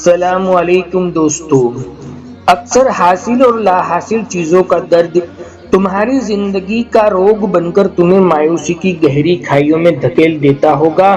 السلام علیکم دوستو۔ اکثر حاصل اور لا حاصل چیزوں کا درد تمہاری زندگی کا روگ بن کر تمہیں مایوسی کی گہری کھائیوں میں دھکیل دیتا ہوگا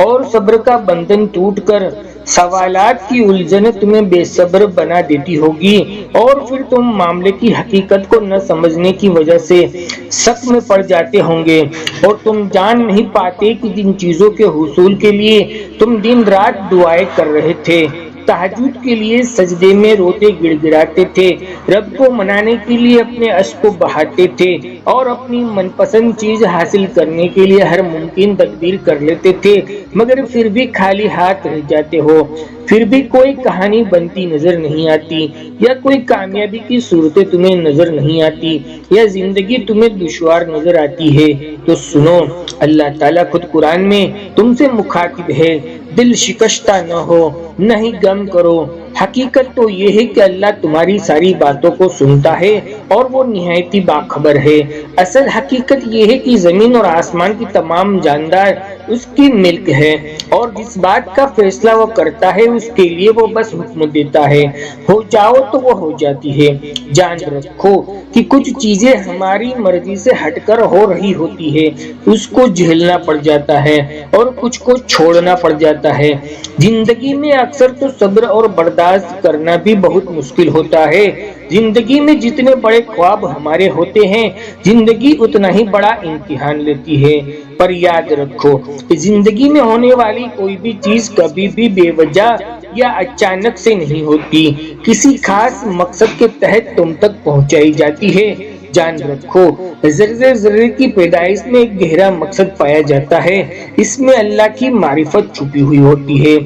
اور صبر کا بندھن ٹوٹ کر سوالات کی الجھن تمہیں بے صبر بنا دیتی ہوگی، اور پھر تم معاملے کی حقیقت کو نہ سمجھنے کی وجہ سے شک میں پڑ جاتے ہوں گے، اور تم جان نہیں پاتے کہ جن چیزوں کے حصول کے لیے تم دن رات دعائیں کر رہے تھے، تہجد کے لیے سجدے میں روتے گڑ گڑاتے تھے، رب کو منانے کے لیے اپنے اشک کو بہاتے تھے اور اپنی من پسند چیز حاصل کرنے کے لیے ہر ممکن تدبیر کر لیتے تھے، مگر پھر بھی خالی ہاتھ رہ جاتے ہو، پھر بھی کوئی کہانی بنتی نظر نہیں آتی، یا کوئی کامیابی کی صورتیں تمہیں نظر نہیں آتی، یا زندگی تمہیں دشوار نظر آتی ہے، تو سنو، اللہ تعالیٰ خود قرآن میں تم سے مخاطب ہے، دل شکستہ نہ ہو، نہ ہی غم کرو۔ حقیقت تو یہ ہے کہ اللہ تمہاری ساری باتوں کو سنتا ہے اور وہ نہایت ہی باخبر ہے۔ اصل حقیقت یہ ہے کہ زمین اور آسمان کی تمام جاندار اس کی ملک ہے، اور جس بات کا فیصلہ وہ کرتا ہے اس کے لیے وہ بس حکم دیتا ہے، ہو جاؤ تو وہ ہو جاتی ہے۔ جان رکھو کہ کچھ چیزیں ہماری مرضی سے ہٹ کر ہو رہی ہوتی ہے، اس کو جھیلنا پڑ جاتا ہے اور کچھ کو چھوڑنا پڑ جاتا ہے۔ زندگی میں اکثر تو صبر اور برداشت کرنا بھی بہت مشکل ہوتا ہے۔ زندگی میں جتنے بڑے خواب ہمارے ہوتے ہیں، زندگی اتنا ہی بڑا امتحان لیتی ہے، پر یاد رکھو کہ زندگی میں ہونے والی کوئی بھی چیز کبھی بھی بے وجہ یا اچانک سے نہیں ہوتی، کسی خاص مقصد کے تحت تم تک پہنچائی جاتی ہے۔ جان رکھو، ذرے ذرے کی پیدائش میں ایک گہرا مقصد پایا جاتا ہے، اس میں اللہ کی معرفت چھپی ہوئی ہوتی ہے۔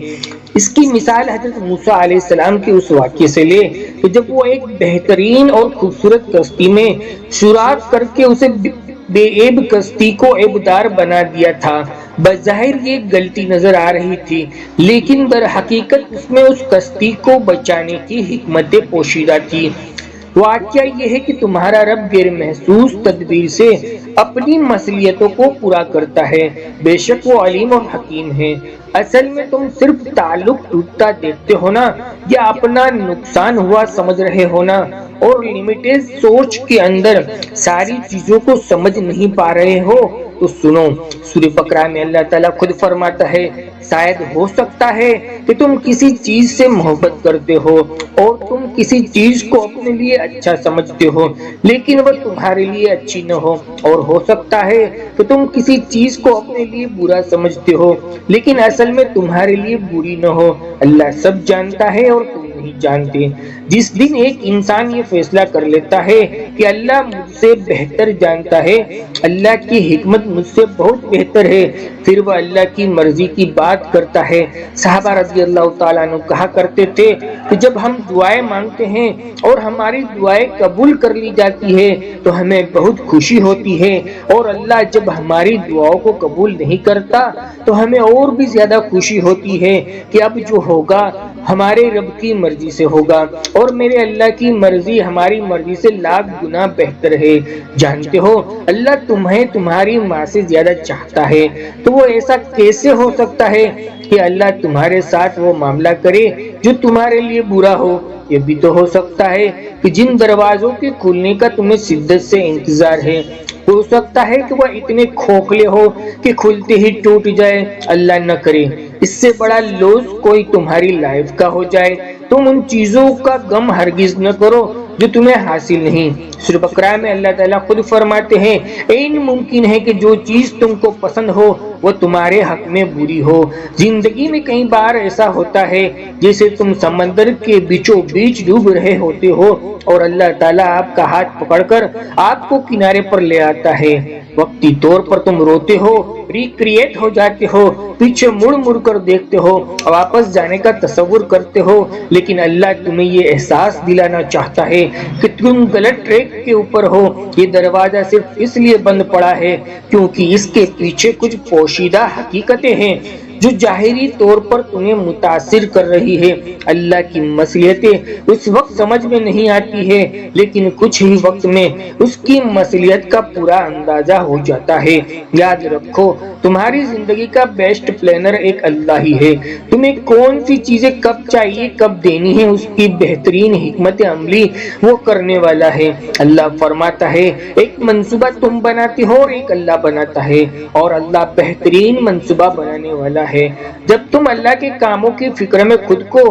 اس کی مثال حضرت موسیٰ علیہ السلام کے اس واقعے سے لے کہ جب وہ ایک بہترین اور خوبصورت کشتی میں سوراخ کر کے اسے بے عیب کشتی کو عیبدار بنا دیا تھا۔ بظاہر یہ غلطی نظر آ رہی تھی، لیکن در حقیقت اس میں اس کشتی کو بچانے کی حکمت پوشیدہ تھی۔ واقعہ یہ ہے کہ تمہارا رب غیر محسوس تدبیر سے اپنی مصلحتوں کو پورا کرتا ہے، بے شک وہ علیم اور حکیم ہے۔ اصل میں تم صرف تعلق ٹوٹتا دیکھتے ہو نا، یا اپنا نقصان ہوا سمجھ رہے ہو نا، اور لمیٹڈ سوچ کے اندر ساری چیزوں کو سمجھ نہیں پا رہے ہو، تو سنو، سورہ بقرہ میں اللہ تعالیٰ خود فرماتا ہے، شاید ہو سکتا ہے کہ تم کسی چیز سے محبت کرتے ہو اور تم کسی چیز کو اپنے لیے اچھا سمجھتے ہو لیکن وہ تمہارے لیے اچھی نہ ہو، اور ہو سکتا ہے کہ تم کسی چیز کو اپنے لیے برا سمجھتے ہو لیکن اصل میں تمہارے لیے بری نہ ہو۔ اللہ سب جانتا ہے اور تم نہیں جانتے۔ جس دن ایک انسان یہ فیصلہ کر لیتا ہے کہ اللہ مجھ سے بہتر جانتا ہے، اللہ کی حکمت مجھ سے بہت بہتر ہے، پھر وہ اللہ کی مرضی کی بات کرتا ہے۔ صحابہ رضی اللہ تعالیٰ عنہ کہا کرتے تھے کہ جب ہم دعائیں مانگتے ہیں اور ہماری دعائیں قبول کر لی جاتی ہے تو ہمیں بہت خوشی ہوتی ہے، اور اللہ جب ہماری دعاؤں کو قبول نہیں کرتا تو ہمیں اور بھی زیادہ خوشی ہوتی ہے کہ اب جو ہوگا ہمارے رب کی مرضی سے ہوگا، اور میرے اللہ کی مرضی ہماری مرضی سے لاکھ گنا بہتر ہے۔ جانتے ہو، اللہ تمہیں تمہاری ماں سے زیادہ چاہتا ہے، تو وہ ایسا کیسے ہو سکتا ہے کہ اللہ تمہارے ساتھ وہ معاملہ کرے جو تمہارے لیے برا ہو؟ یہ بھی تو ہو سکتا ہے کہ جن دروازوں کے کھلنے کا تمہیں شدت سے انتظار ہے، ہو سکتا ہے کہ وہ اتنے کھوکھلے ہو کہ کھلتے ہی ٹوٹ جائے، اللہ نہ کرے۔ اس سے بڑا لوز کوئی تمہاری لائف کا ہو جائے۔ تم ان چیزوں کا غم ہرگز نہ کرو جو تمہیں حاصل نہیں۔ سورہ بقرہ میں اللہ تعالیٰ خود فرماتے ہیں، این ممکن ہے کہ جو چیز تم کو پسند ہو وہ تمہارے حق میں بری ہو۔ زندگی میں کئی بار ایسا ہوتا ہے جیسے تم سمندر کے بیچوں بیچ ڈوب رہے ہوتے ہو اور اللہ تعالیٰ آپ کا ہاتھ پکڑ کر آپ کو کنارے پر لے آتا ہے۔ وقتی طور پر تم روتے ہو، ریکریٹ ہو جاتے ہو، پیچھے مڑ مڑ کر دیکھتے ہو، واپس جانے کا تصور کرتے ہو، لیکن اللہ تمہیں یہ احساس دلانا چاہتا ہے کہ تم غلط ٹریک کے اوپر ہو۔ یہ دروازہ صرف اس لیے بند پڑا ہے کیونکہ اس کے پیچھے کچھ پوشیدہ حقیقتیں ہیں جو ظاہری طور پر تمہیں متاثر کر رہی ہے۔ اللہ کی مصلحتیں اس وقت سمجھ میں نہیں آتی ہے، لیکن کچھ ہی وقت میں اس کی مصلحت کا پورا اندازہ ہو جاتا ہے۔ یاد رکھو تمہاری زندگی کا بیسٹ پلانر ایک اللہ ہی ہے۔ تمہیں کون سی چیزیں کب چاہیے کب دینی ہے اس کی بہترین حکمت عملی وہ کرنے والا ہے۔ اللہ فرماتا ہے ایک منصوبہ تم بناتے ہو اور ایک اللہ بناتا ہے، اور اللہ بہترین منصوبہ بنانے والا ہے۔ جب تم اللہ کے کاموں کی فکر میں خود کو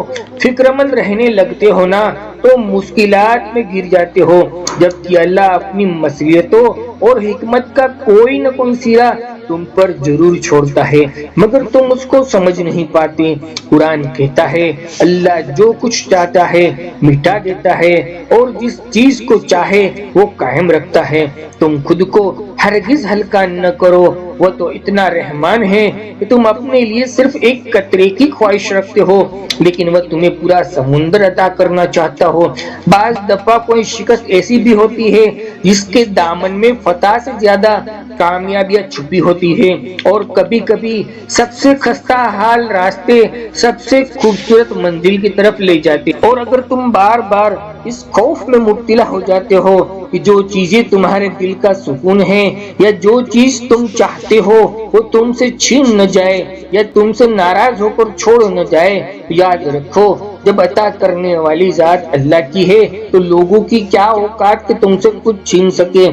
فکر مند رہنے لگتے ہو نا تو مشکلات میں گر جاتے ہو، جبکہ اللہ اپنی مصلحتوں اور حکمت کا کوئی نہ کوئی سرا تم پر ضرور چھوڑتا ہے، مگر تم اس کو سمجھ نہیں پاتے۔ قرآن کہتا ہے اللہ جو کچھ چاہتا ہے مٹا دیتا ہے اور جس چیز کو چاہے وہ قائم رکھتا ہے۔ تم خود کو ہرگز ہلکا نہ کرو، وہ تو اتنا رحمان ہے کہ تم اپنے لیے صرف ایک قطرے کی خواہش رکھتے ہو لیکن وہ تمہیں پورا سمندر عطا کرنا چاہتا ہو۔ بعض دفعہ کوئی شکست ایسی بھی ہوتی ہے جس کے دامن میں فتح سے زیادہ کامیابیاں چھپی ہوتی ہے، اور کبھی کبھی سب سے خستہ حال راستے سب سے خوبصورت منزل کی طرف لے جاتے، اور اگر تم بار بار اس خوف میں مبتلا ہو جاتے ہو کہ جو چیزیں تمہارے دل کا سکون ہے یا جو چیز تم چاہتے ہو وہ تم سے چھین نہ جائے یا تم سے ناراض ہو کر چھوڑ نہ جائے، یاد رکھو جب عطا کرنے والی ذات اللہ کی ہے تو لوگوں کی کیا اوقات کہ تم سے کچھ چھین سکے۔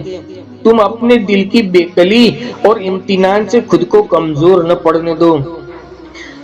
تم اپنے دل کی بے کلی اور امتنان سے خود کو کمزور نہ پڑنے دو۔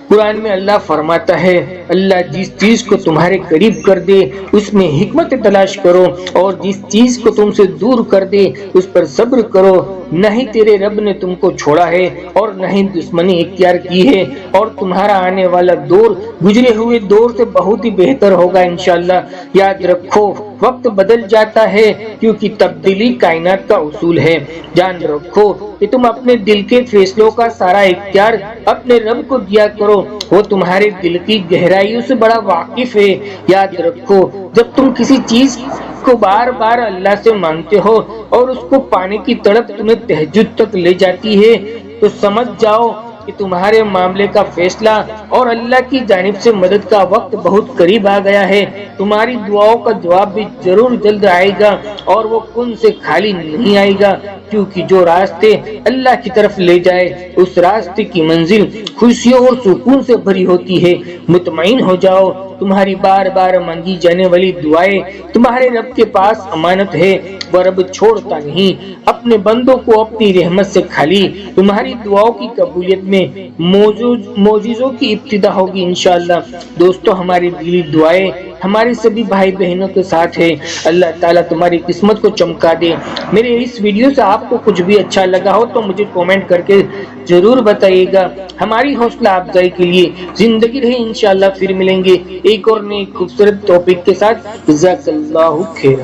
قرآن میں اللہ فرماتا ہے اللہ جس چیز کو تمہارے قریب کر دے اس میں حکمت تلاش کرو، اور جس چیز کو تم سے دور کر دے اس پر صبر کرو۔ نہ ہی تیرے رب نے تم کو چھوڑا ہے اور نہ ہی دشمنی اختیار کی ہے، اور تمہارا آنے والا دور گزرے ہوئے دور سے بہت ہی بہتر ہوگا انشاءاللہ۔ یاد رکھو وقت بدل جاتا ہے کیونکہ تبدیلی کائنات کا اصول ہے۔ جان رکھو کہ تم اپنے دل کے فیصلوں کا سارا اختیار اپنے رب کو دیا کرو، وہ تمہارے دل کی گہرائیوں سے بڑا واقف ہے۔ یاد رکھو جب تم کسی چیز کو بار بار اللہ سے مانگتے ہو اور اس کو پانے کی تڑپ تمہیں تہجد تک لے جاتی ہے تو سمجھ جاؤ کہ تمہارے معاملے کا فیصلہ اور اللہ کی جانب سے مدد کا وقت بہت قریب آ گیا ہے۔ تمہاری دعاؤں کا جواب بھی ضرور جلد آئے گا اور وہ کن سے خالی نہیں آئے گا، کیونکہ جو راستے اللہ کی طرف لے جائے اس راستے کی منزل خوشیوں اور سکون سے بھری ہوتی ہے۔ مطمئن ہو جاؤ تمہاری بار بار مانگی جانے والی دعائیں تمہارے رب کے پاس امانت ہے، وہ رب چھوڑتا نہیں اپنے بندوں کو اپنی رحمت سے خالی۔ تمہاری دعاؤں کی قبولیت میں معجزوں کی ابتدا ہوگی انشاءاللہ۔ دوستو ہماری دلی دعائیں ہمارے سبھی بھائی بہنوں کے ساتھ ہے۔ اللہ تعالیٰ تمہاری قسمت کو چمکا دے۔ میرے اس ویڈیو سے آپ کو کچھ بھی اچھا لگا ہو تو مجھے کومنٹ کر کے ضرور بتائیے گا۔ ہماری حوصلہ افزائی کے لیے زندگی رہے انشاءاللہ پھر ملیں گے ایک اور نئے خوبصورت ٹاپک کے ساتھ۔ جزاک اللہ خیر۔